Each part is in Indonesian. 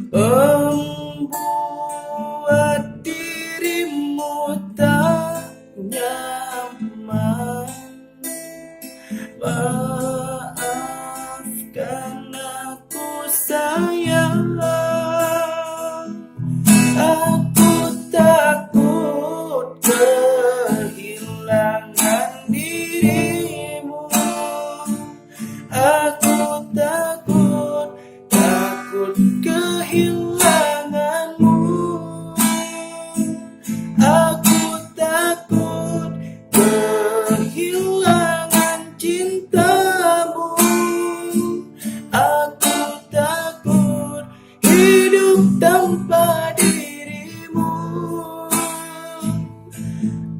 membuat dirimu tak nyaman. Maafkan aku sayang, aku takut kehilangan dirimu. Aku takut kehilanganmu. Aku takut kehilangan cintamu. Aku takut hidup tanpa dirimu.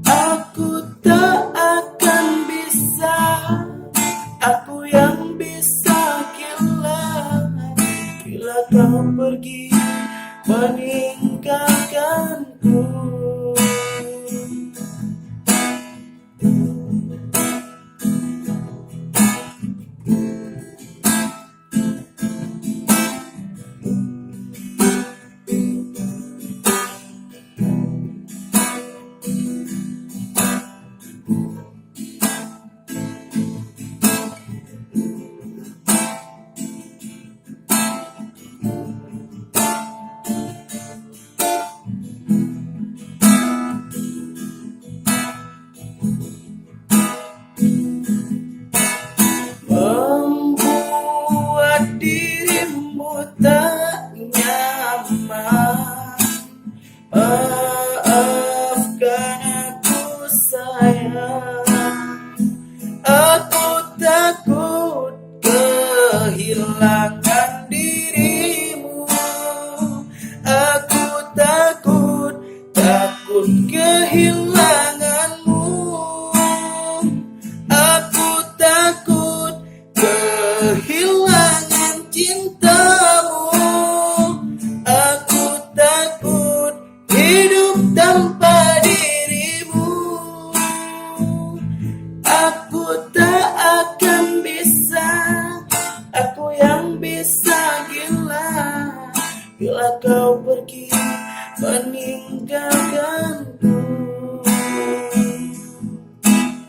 Aku tak akan bisa, aku yang bisa kehilangan bila kau pergi meninggalkanku. Membuat dirimu tak nyaman. Maafkan aku sayang, aku takut kehilangan dirimu. Aku takut kehilanganmu. Aku takut kehilangan cintamu. Aku takut hidup tanpa dirimu. Aku tak akan bisa, aku yang bisa gila bila kau pergi meninggalkanku.